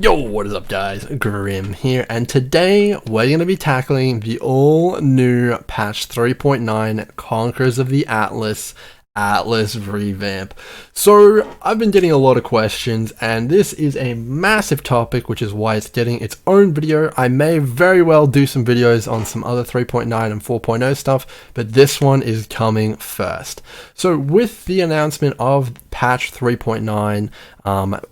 Yo, what is up guys, Grim here, and today we're going to be tackling the all new patch 3.9 Conquerors of the Atlas revamp. So I've been getting a lot of questions, and this is a massive topic, which is why it's getting its own video. I may very well do some videos on some other 3.9 and 4.0 stuff, but this one is coming first. So with the announcement of patch 3.9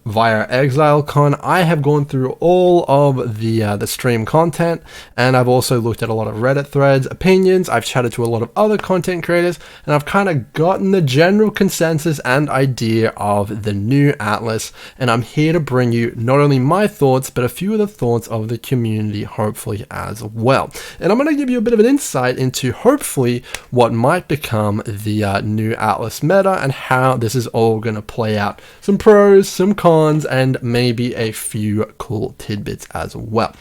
via ExileCon, I have gone through all of the stream content, and I've also looked at a lot of Reddit threads, opinions. I've chatted to a lot of other content creators, and I've kind of gotten the general consensus and idea of the new Atlas, and I'm here to bring you not only my thoughts, but a few of the thoughts of the community, hopefully as well. And I'm going to give you a bit of an insight into hopefully what might become the new Atlas meta and how this is all going to play out. Some pros, some cons, and maybe a few cool tidbits as well.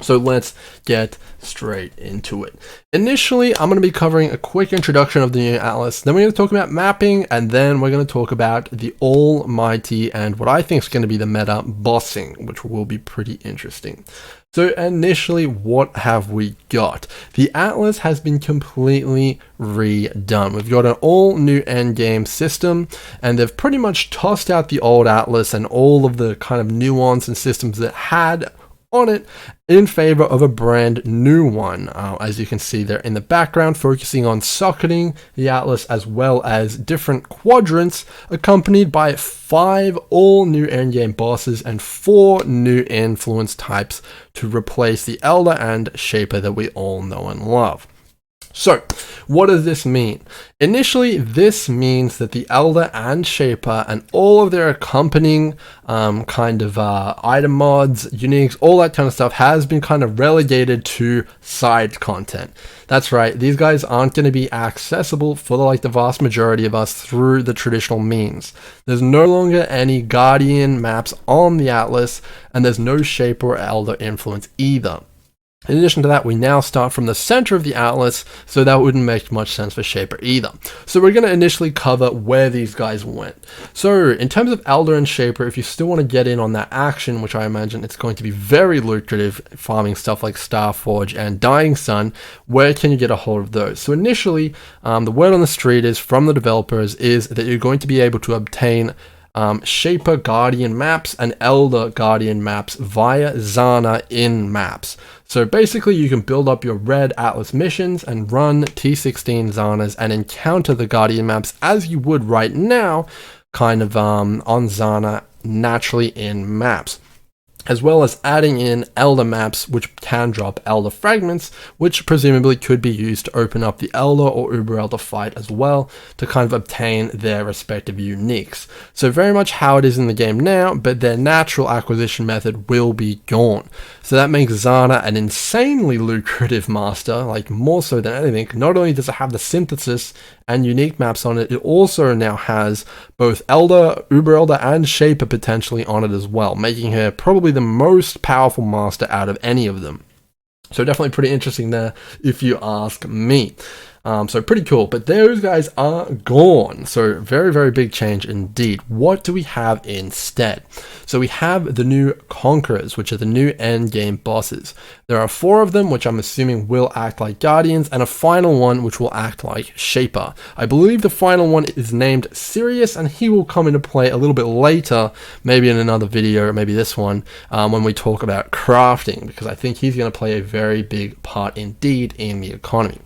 So let's get straight into it. Initially, I'm going to be covering a quick introduction of the new Atlas, then we're going to talk about mapping, and then we're going to talk about the almighty and what I think is going to be the meta bossing, which will be pretty interesting. So initially, what have we got? The Atlas has been completely redone. We've got an all new endgame system, and they've pretty much tossed out the old Atlas and all of the kind of nuance and systems that had on it in favor of a brand new one. As you can see there in the background, focusing on socketing the Atlas as well as different quadrants, accompanied by 5 all new endgame bosses and 4 new influence types to replace the Elder and Shaper that we all know and love. So, what does this mean? Initially, this means that the Elder and Shaper and all of their accompanying item mods, uniques, all that kind of stuff has been kind of relegated to side content. That's right, these guys aren't going to be accessible for the vast majority of us through the traditional means. There's no longer any Guardian maps on the Atlas, and there's no Shaper or Elder influence either. In addition to that, we now start from the center of the Atlas, so that wouldn't make much sense for Shaper either. So we're going to initially cover where these guys went. So in terms of Elder and Shaper, if you still want to get in on that action, which I imagine it's going to be very lucrative, farming stuff like Starforge and Dying Sun, where can you get a hold of those? So initially, the word on the street is from the developers is that you're going to be able to obtain Shaper Guardian maps and Elder Guardian maps via Zana in maps. So basically you can build up your red Atlas missions and run T16 Zanas and encounter the Guardian maps as you would right now, kind of on Zana naturally in maps, as well as adding in Elder maps, which can drop Elder fragments, which presumably could be used to open up the Elder or Uber Elder fight as well, to kind of obtain their respective uniques. So very much how it is in the game now, but their natural acquisition method will be gone. So that makes Zana an insanely lucrative master, like more so than anything. Not only does it have the synthesis and unique maps on it, it also now has both Elder, Uber Elder, and Shaper potentially on it as well, making her probably the most powerful master out of any of them. So definitely pretty interesting there, if you ask me. So pretty cool, but those guys are gone. So very, very big change indeed. What do we have instead? So we have the new Conquerors, which are the new end game bosses. There are 4 of them, which I'm assuming will act like Guardians, and a final one, which will act like Shaper. I believe the final one is named Sirius, and he will come into play a little bit later, maybe in another video, or maybe this one, when we talk about crafting, because I think he's going to play a very big part indeed in the economy.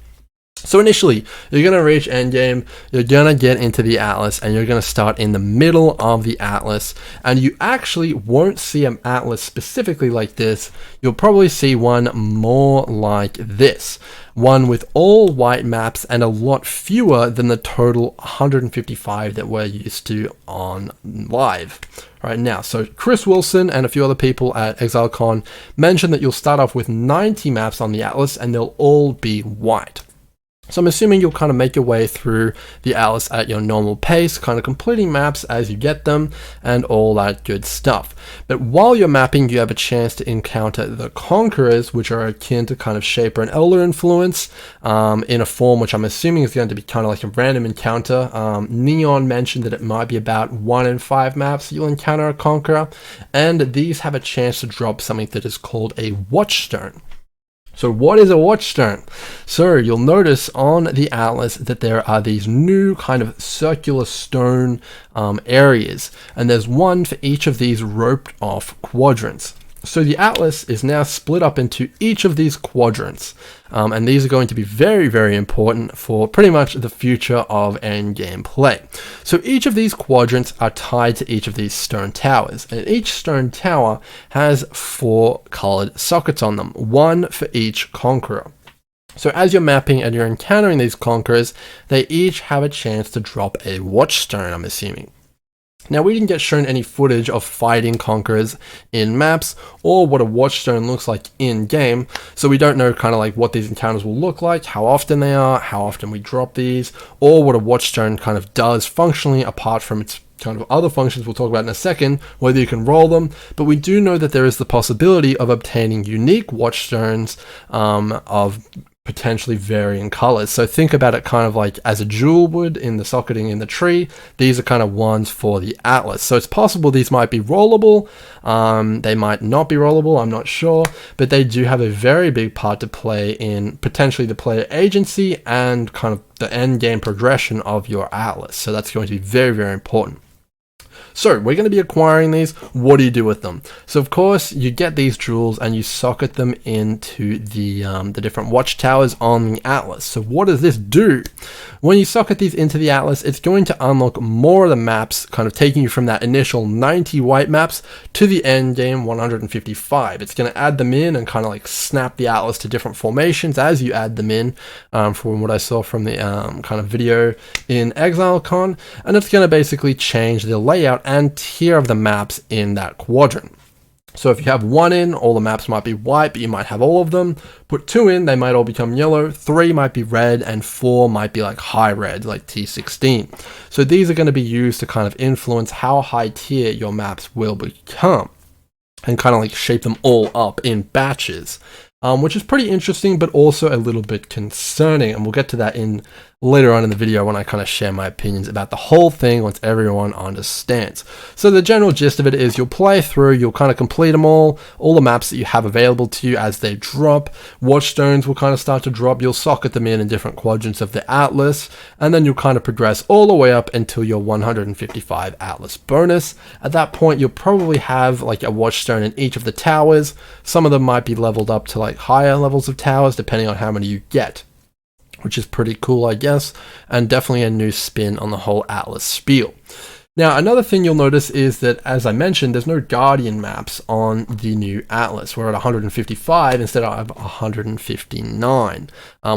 So initially, you're going to reach endgame, you're going to get into the Atlas, and you're going to start in the middle of the Atlas, and you actually won't see an Atlas specifically like this. You'll probably see one more like this. One with all white maps and a lot fewer than the total 155 that we're used to on live right now. So Chris Wilson and a few other people at ExileCon mentioned that you'll start off with 90 maps on the Atlas, and they'll all be white. So I'm assuming you'll kind of make your way through the atlas at your normal pace, kind of completing maps as you get them and all that good stuff. But while you're mapping, you have a chance to encounter the Conquerors, which are akin to kind of Shaper and Elder influence, in a form which I'm assuming is going to be kind of like a random encounter. Neon mentioned that it might be about 1 in 5 maps you'll encounter a Conqueror, and these have a chance to drop something that is called a Watchstone. So what is a Watchstone? So you'll notice on the atlas that there are these new kind of circular stone areas, and there's one for each of these roped off quadrants. So the atlas is now split up into each of these quadrants, and these are going to be very, very important for pretty much the future of endgame play. So each of these quadrants are tied to each of these stone towers, and each stone tower has 4 colored sockets on them, 1 for each Conqueror. So as you're mapping and you're encountering these Conquerors, they each have a chance to drop a Watchstone, I'm assuming. Now, we didn't get shown any footage of fighting Conquerors in maps or what a Watchstone looks like in game, so we don't know kind of like what these encounters will look like, how often they are, how often we drop these, or what a Watchstone kind of does functionally apart from its kind of other functions we'll talk about in a second, whether you can roll them. But we do know that there is the possibility of obtaining unique Watchstones of potentially varying colors. So think about it kind of like as a jewel would in the socketing in the tree. These are kind of ones for the atlas. So it's possible these might be rollable. They might not be rollable, I'm not sure, but they do have a very big part to play in potentially the player agency and kind of the end game progression of your atlas. So that's going to be very, very important. So we're going to be acquiring these. What do you do with them? So of course you get these jewels and you socket them into the different watchtowers on the atlas. So what does this do? When you socket these into the atlas, it's going to unlock more of the maps, kind of taking you from that initial 90 white maps to the end game 155. It's going to add them in and kind of like snap the atlas to different formations as you add them in, from what I saw from the kind of video in ExileCon, and it's going to basically change the layout and tier of the maps in that quadrant. So if you have 1 in, all the maps might be white, but you might have all of them. Put 2 in, they might all become yellow. 3 might be red, and 4 might be like high red, like T16. So these are going to be used to kind of influence how high tier your maps will become, and kind of like shape them all up in batches, which is pretty interesting, but also a little bit concerning. And we'll get to that in later on in the video when I kind of share my opinions about the whole thing once everyone understands. So the general gist of it is you'll play through, you'll kind of complete them all the maps that you have available to you as they drop. Watchstones will kind of start to drop, you'll socket them in different quadrants of the atlas, and then you'll kind of progress all the way up until your 155 atlas bonus. At that point, you'll probably have like a watchstone in each of the towers. Some of them might be leveled up to like higher levels of towers depending on how many you get, which is pretty cool, I guess, and definitely a new spin on the whole Atlas spiel. Now, another thing you'll notice is that, as I mentioned, there's no Guardian maps on the new Atlas. We're at 155 instead of 159,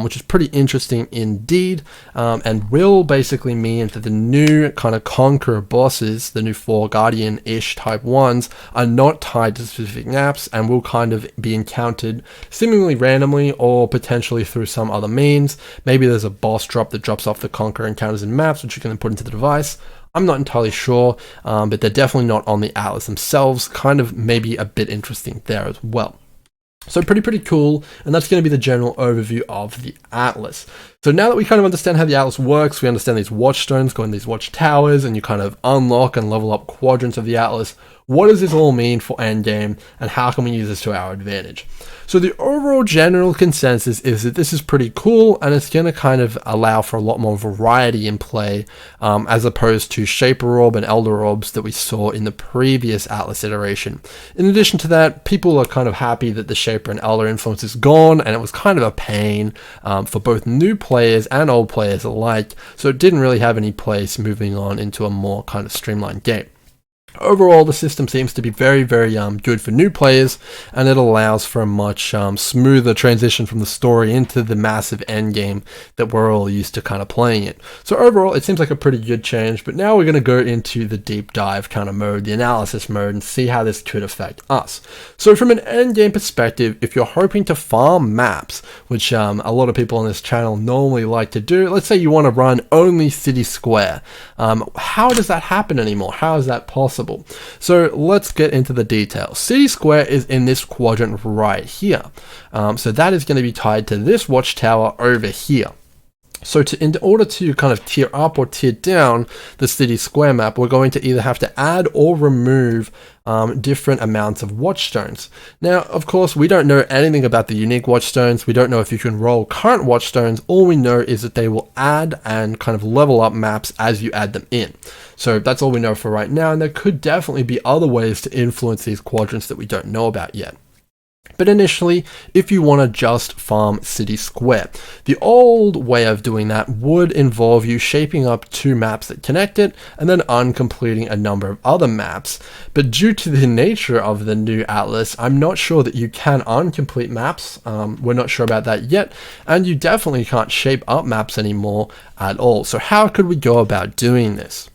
which is pretty interesting indeed, and will basically mean that the new kind of Conqueror bosses, the new 4 Guardian-ish type ones, are not tied to specific maps and will kind of be encountered seemingly randomly or potentially through some other means. Maybe there's a boss drop that drops off the Conqueror encounters in maps, which you can then put into the device. I'm not entirely sure, but they're definitely not on the Atlas themselves. Kind of maybe a bit interesting there as well. So pretty cool, and that's going to be the general overview of the Atlas. So now that we kind of understand how the Atlas works, we understand these watchstones go in these watchtowers, and you kind of unlock and level up quadrants of the Atlas. What does this all mean for endgame, and how can we use this to our advantage? So the overall general consensus is that this is pretty cool, and it's going to kind of allow for a lot more variety in play, as opposed to Shaper Orb and Elder Orbs that we saw in the previous Atlas iteration. In addition to that, people are kind of happy that the Shaper and Elder influence is gone, and it was kind of a pain for both new players and old players alike, so it didn't really have any place moving on into a more kind of streamlined game. Overall, the system seems to be very, very good for new players, and it allows for a much smoother transition from the story into the massive end game that we're all used to kind of playing it. So overall, it seems like a pretty good change, but now we're going to go into the deep dive kind of mode, the analysis mode, and see how this could affect us. So from an end game perspective, if you're hoping to farm maps, which a lot of people on this channel normally like to do, let's say you want to run only City Square, how does that happen anymore? How is that possible? So let's get into the details. City Square is in this quadrant right here. So that is going to be tied to this watchtower over here. So in order to kind of tier up or tier down the City Square map, we're going to either have to add or remove different amounts of Watchstones. Now, of course, we don't know anything about the unique Watchstones. We don't know if you can roll current Watchstones. All we know is that they will add and kind of level up maps as you add them in. So that's all we know for right now, and there could definitely be other ways to influence these quadrants that we don't know about yet. But initially, if you want to just farm City Square, the old way of doing that would involve you shaping up 2 maps that connect it and then uncompleting a number of other maps. But due to the nature of the new atlas, I'm not sure that you can uncomplete maps. We're not sure about that yet, and you definitely can't shape up maps anymore at all. So how could we go about doing this?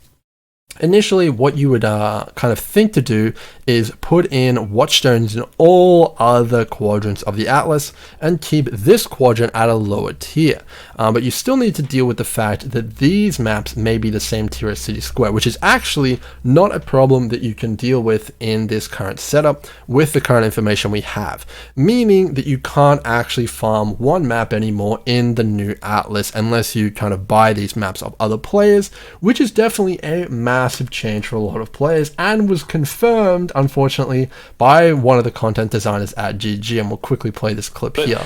Initially, what you would kind of think to do is put in Watchstones in all other quadrants of the atlas and keep this quadrant at a lower tier. But you still need to deal with the fact that these maps may be the same tier as City Square, which is actually not a problem that you can deal with in this current setup with the current information we have, meaning that you can't actually farm one map anymore in the new atlas unless you kind of buy these maps of other players, which is definitely a massive change for a lot of players and was confirmed, unfortunately, by one of the content designers at GG, and we'll quickly play this clip here.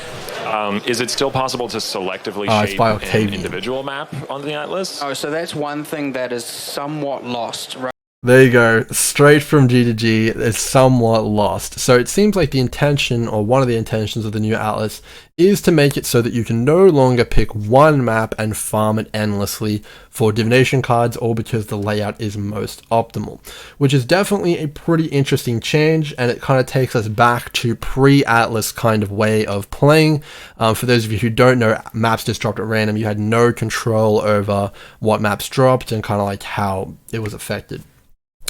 Is it still possible to selectively shape an individual map on the atlas? Oh, so that's one thing that is somewhat lost, right? There you go, straight from G to G, it's somewhat lost. So it seems like the intention, or one of the intentions of the new atlas, is to make it so that you can no longer pick one map and farm it endlessly for divination cards or because the layout is most optimal, which is definitely a pretty interesting change, and it kind of takes us back to pre-atlas kind of way of playing. For those of you who don't know, maps just dropped at random. You had no control over what maps dropped and kind of like how it was affected.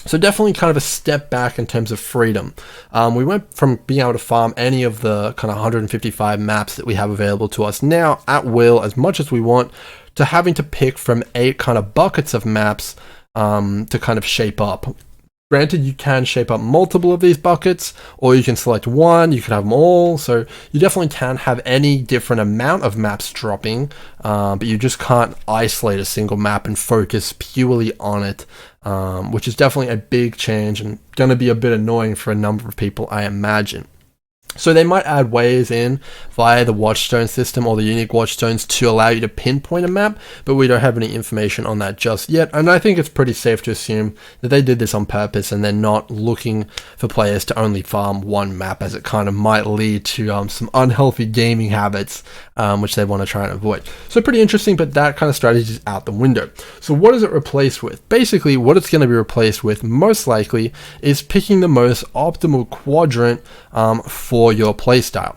So definitely kind of a step back in terms of freedom. We went from being able to farm any of the kind of 155 maps that we have available to us now at will as much as we want, to having to pick from 8 kind of buckets of maps to kind of shape up. Granted, you can shape up multiple of these buckets, or you can select one, you can have them all, so you definitely can have any different amount of maps dropping, but you just can't isolate a single map and focus purely on it, which is definitely a big change and going to be a bit annoying for a number of people, I imagine. So they might add ways in via the Watchstone system or the unique Watchstones to allow you to pinpoint a map, but we don't have any information on that just yet. And I think it's pretty safe to assume that they did this on purpose and they're not looking for players to only farm one map, as it kind of might lead to some unhealthy gaming habits, which they want to try and avoid. So pretty interesting, but that kind of strategy is out the window. So what is it replaced with? Basically, what it's going to be replaced with most likely is picking the most optimal quadrant for your playstyle.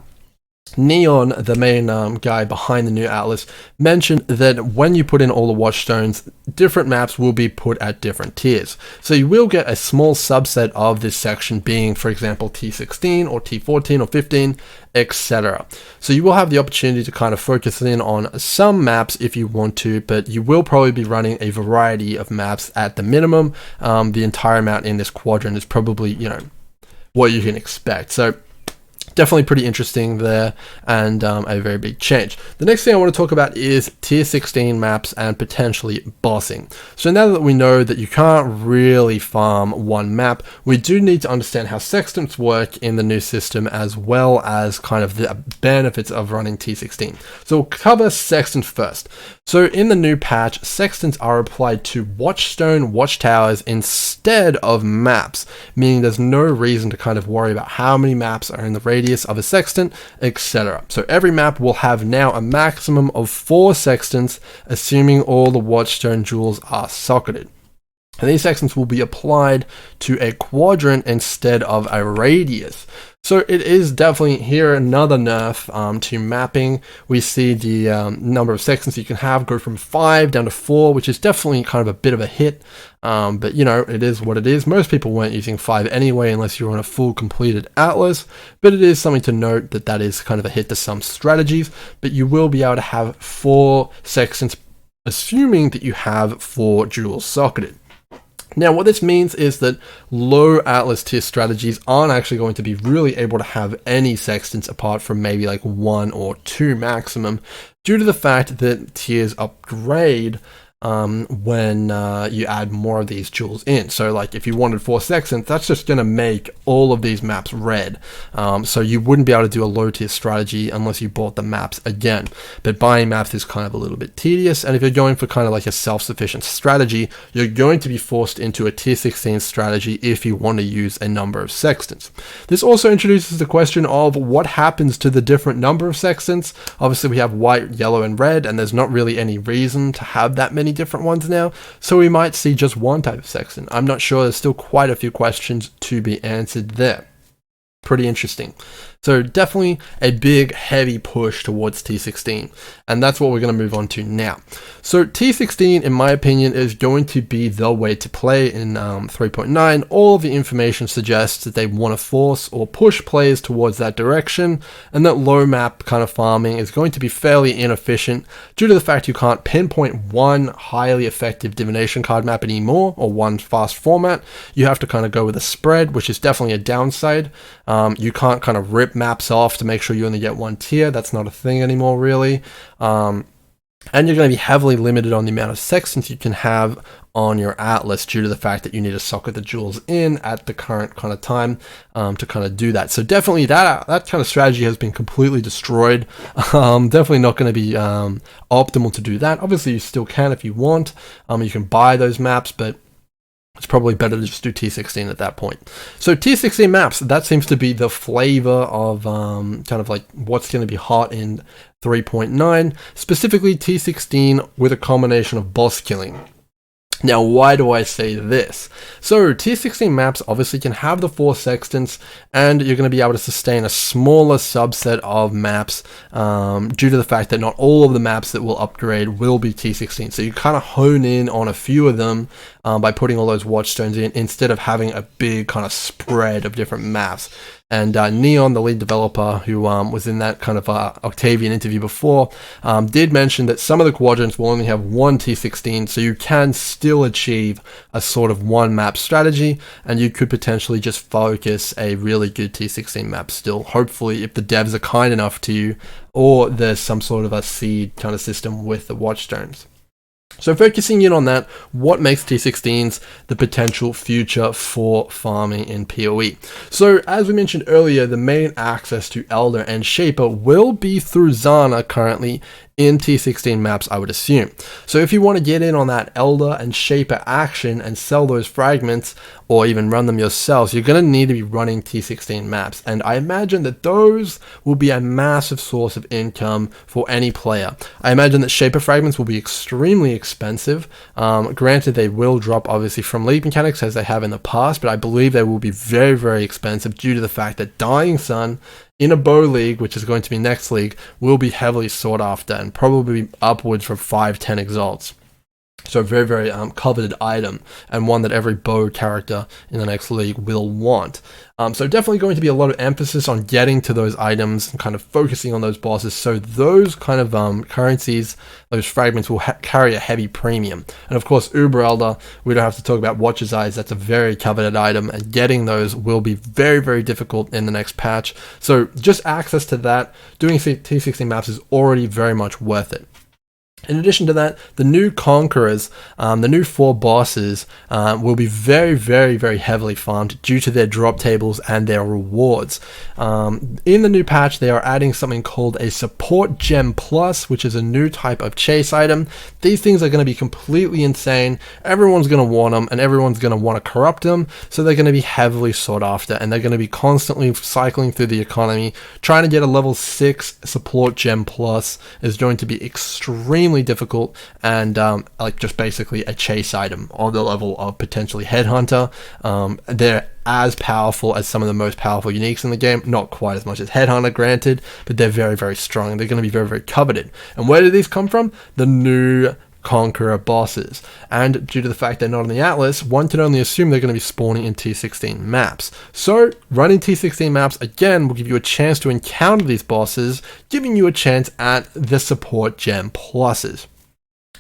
Neon, the main guy behind the new atlas, mentioned that when you put in all the Watchstones, different maps will be put at different tiers. So you will get a small subset of this section being, for example, T16 or T14 or 15, etc. So you will have the opportunity to kind of focus in on some maps if you want to, but you will probably be running a variety of maps at the minimum. The entire amount in this quadrant is probably, what you can expect. So definitely pretty interesting there, and a very big change. The next thing I want to talk about is tier 16 maps and potentially bossing. So now that we know that you can't really farm one map, we do need to understand how sextants work in the new system, as well as kind of the benefits of running T16. So we'll cover sextants first. So in the new patch, sextants are applied to Watchstone watchtowers instead of maps, meaning there's no reason to kind of worry about how many maps are in the radius of a sextant, etc. So every map will have now a maximum of 4 sextants, assuming all the Watchstone jewels are socketed. And these sextants will be applied to a quadrant instead of a radius. So it is definitely here another nerf to mapping. We see the number of sextants you can have go from 5 down to 4, which is definitely kind of a bit of a hit. But you know, it is what it is. Most people weren't using 5 anyway unless you're on a full completed atlas. But it is something to note that that is kind of a hit to some strategies. But you will be able to have 4 sextants, assuming that you have 4 jewels socketed. Now, what this means is that low Atlas tier strategies aren't actually going to be really able to have any sextants apart from maybe like 1 or 2 maximum, due to the fact that tiers upgrade when you add more of these jewels in. So like if you wanted 4 sextants, that's just going to make all of these maps red. So you wouldn't be able to do a low tier strategy unless you bought the maps again. But buying maps is kind of a little bit tedious, and if you're going for kind of like a self-sufficient strategy, you're going to be forced into a tier 16 strategy if you want to use a number of sextants. This also introduces the question of what happens to the different number of sextants. Obviously we have white, yellow, and red, and there's not really any reason to have that many different ones now, so we might see just one type of sextant. I'm not sure. There's still quite a few questions to be answered there. Pretty interesting. So definitely a big heavy push towards T16, and that's what we're going to move on to now. So T16, in my opinion, is going to be the way to play in 3.9. All of the information suggests that they want to force or push players towards that direction, and that low map kind of farming is going to be fairly inefficient due to the fact you can't pinpoint one highly effective divination card map anymore, or one fast format. You have to kind of go with a spread, which is definitely a downside. You can't kind of rip maps off to make sure you only get one tier. That's not a thing anymore, really. And you're going to be heavily limited on the amount of sextants you can have on your atlas due to the fact that you need to socket the jewels in at the current kind of time to kind of do that. So definitely that kind of strategy has been completely destroyed. Definitely not going to be optimal to do that. Obviously you still can if you want. You can buy those maps, but it's probably better to just do T16 at that point. So T16 maps, that seems to be the flavor of kind of like what's going to be hot in 3.9, specifically T16 with a combination of boss killing. Now, why do I say this? So, T16 maps obviously can have the 4 sextants, and you're going to be able to sustain a smaller subset of maps due to the fact that not all of the maps that will upgrade will be T16. So you kind of hone in on a few of them by putting all those Watchstones in, instead of having a big kind of spread of different maps. And Neon, the lead developer who was in that kind of Octavian interview before, did mention that some of the quadrants will only have one T16, so you can still achieve a sort of one map strategy, and you could potentially just focus a really good T16 map still, hopefully, if the devs are kind enough to you, or there's some sort of a seed kind of system with the Watchstones. So focusing in on that, what makes T16s the potential future for farming in PoE? So as we mentioned earlier, the main access to Elder and Shaper will be through Zana currently in T16 maps, I would assume. So if you want to get in on that Elder and Shaper action and sell those fragments, or even run them yourselves, you're going to need to be running T16 maps. And I imagine that those will be a massive source of income for any player. I imagine that Shaper fragments will be extremely expensive. Granted, they will drop obviously from league mechanics as they have in the past, but I believe they will be very, very expensive due to the fact that Dying Sun in a bow league, which is going to be next league, will be heavily sought after and probably upwards from 5-10 exalts. So very, very coveted item, and one that every bow character in the next league will want. So definitely going to be a lot of emphasis on getting to those items and kind of focusing on those bosses, so those kind of currencies, those fragments will carry a heavy premium. And of course, Uber Elder, we don't have to talk about Watcher's Eyes, that's a very coveted item, and getting those will be very, very difficult in the next patch. So just access to that, doing T16 maps is already very much worth it. In addition to that, the new Conquerors, the new 4 bosses, will be very, very, very heavily farmed due to their drop tables and their rewards. In the new patch, they are adding something called a Support Gem Plus, which is a new type of chase item. These things are going to be completely insane. Everyone's going to want them, and everyone's going to want to corrupt them, so they're going to be heavily sought after, and they're going to be constantly cycling through the economy. Trying to get a level 6 Support Gem Plus is going to be extremely extremely difficult and like just basically a chase item on the level of potentially Headhunter. They're as powerful as some of the most powerful uniques in the game. Not quite as much as Headhunter, granted, but they're very, very strong. They're going to be very, very coveted. And where do these come from? The new Conqueror bosses, and due to the fact they're not on the Atlas, one can only assume they're going to be spawning in T16 maps. So running T16 maps again will give you a chance to encounter these bosses, giving you a chance at the support gem pluses.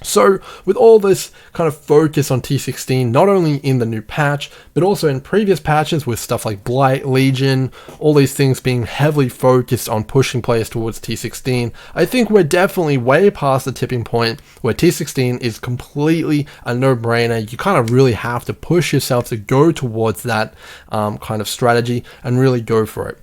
So with all this kind of focus on T16, not only in the new patch, but also in previous patches with stuff like Blight, Legion, all these things being heavily focused on pushing players towards T16, I think we're definitely way past the tipping point where T16 is completely a no-brainer. You kind of really have to push yourself to go towards that kind of strategy and really go for it.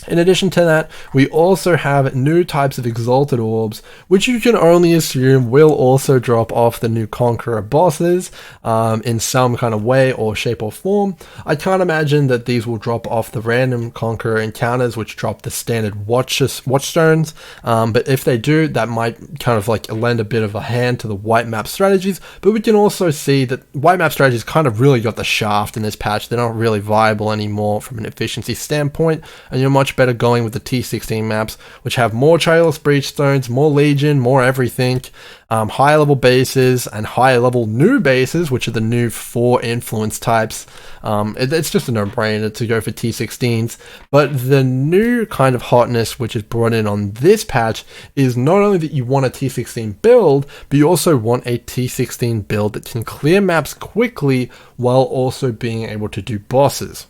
In addition to that, we also have new types of Exalted Orbs, which you can only assume will also drop off the new Conqueror bosses in some kind of way or shape or form. I can't imagine that these will drop off the random Conqueror encounters, which drop the standard Watchstones, but if they do, that might kind of like lend a bit of a hand to the white map strategies. But we can also see that white map strategies kind of really got the shaft in this patch. They're not really viable anymore from an efficiency standpoint, and you're much better going with the T16 maps, which have more Chalice Breachstones, more Legion, more everything, higher level bases, and higher level new bases, which are the new 4 influence types. It's just a no-brainer to go for T16s, but the new kind of hotness which is brought in on this patch is not only that you want a T16 build, but you also want a T16 build that can clear maps quickly while also being able to do bosses.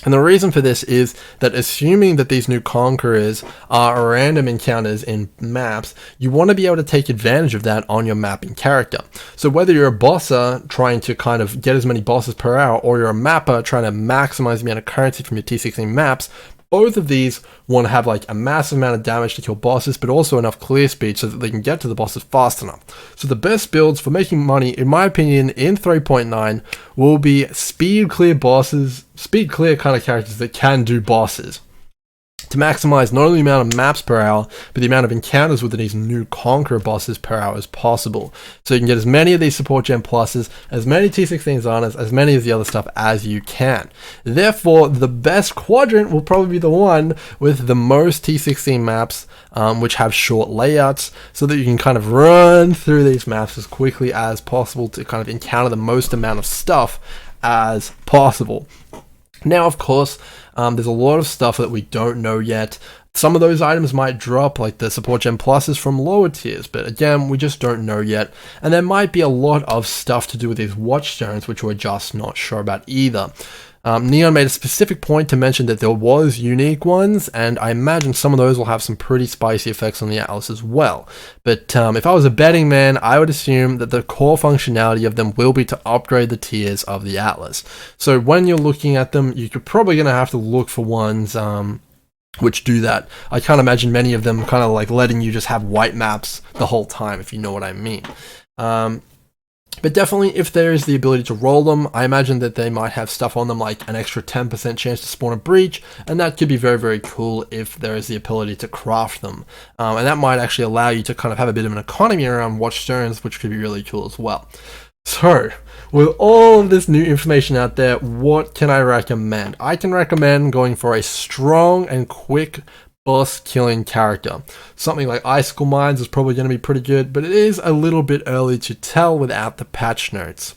And the reason for this is that assuming that these new Conquerors are random encounters in maps, you want to be able to take advantage of that on your mapping character. So whether you're a bosser trying to kind of get as many bosses per hour, or you're a mapper trying to maximize the amount of currency from your T16 maps, both of these want to have like a massive amount of damage to kill bosses, but also enough clear speed so that they can get to the bosses fast enough. So the best builds for making money, in my opinion, in 3.9 will be speed clear bosses, speed clear kind of characters that can do bosses, to maximize not only the amount of maps per hour, but the amount of encounters with these new Conqueror bosses per hour as possible. So you can get as many of these support gem pluses, as many T16s on as many of the other stuff as you can. Therefore, the best quadrant will probably be the one with the most T16 maps, which have short layouts, so that you can kind of run through these maps as quickly as possible to kind of encounter the most amount of stuff as possible. Now, of course, there's a lot of stuff that we don't know yet. Some of those items might drop, like the support gem pluses from lower tiers, but again, we just don't know yet. And there might be a lot of stuff to do with these Watchstones, which we're just not sure about either. Neon made a specific point to mention that there was unique ones, and I imagine some of those will have some pretty spicy effects on the Atlas as well. But if I was a betting man, I would assume that the core functionality of them will be to upgrade the tiers of the Atlas. So when you're looking at them, you're probably going to have to look for ones which do that. I can't imagine many of them kind of like letting you just have white maps the whole time, if you know what I mean. But definitely, if there is the ability to roll them, I imagine that they might have stuff on them like an extra 10% chance to spawn a breach, and that could be very, very cool if there is the ability to craft them. And that might actually allow you to kind of have a bit of an economy around Watchstones, which could be really cool as well. So, with all of this new information out there, what can I recommend? I can recommend going for a strong and quick boss killing character. Something like Icicle Mines is probably going to be pretty good, but it is a little bit early to tell without the patch notes.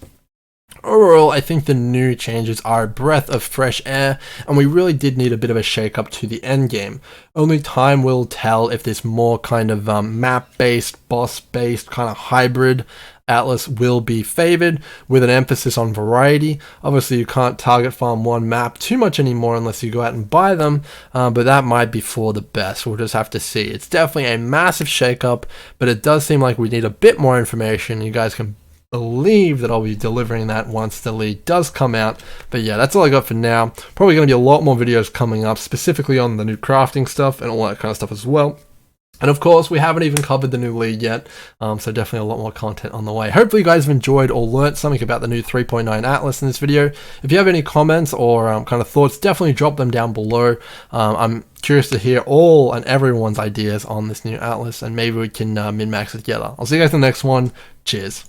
Overall, I think the new changes are a breath of fresh air, and we really did need a bit of a shake up to the endgame. Only time will tell if this more kind of map-based, boss-based kind of hybrid Atlas will be favored, with an emphasis on variety. Obviously, you can't target farm one map too much anymore unless you go out and buy them, but that might be for the best. We'll just have to see. It's definitely a massive shakeup, but it does seem like we need a bit more information. You guys can believe that I'll be delivering that once the lead does come out. But yeah, that's all I got for now. Probably going to be a lot more videos coming up, specifically on the new crafting stuff and all that kind of stuff as well. And of course, we haven't even covered the new league yet, so definitely a lot more content on the way. Hopefully you guys have enjoyed or learnt something about the new 3.9 Atlas in this video. If you have any comments or kind of thoughts, definitely drop them down below. I'm curious to hear all and everyone's ideas on this new Atlas, and maybe we can min-max it together. I'll see you guys in the next one. Cheers.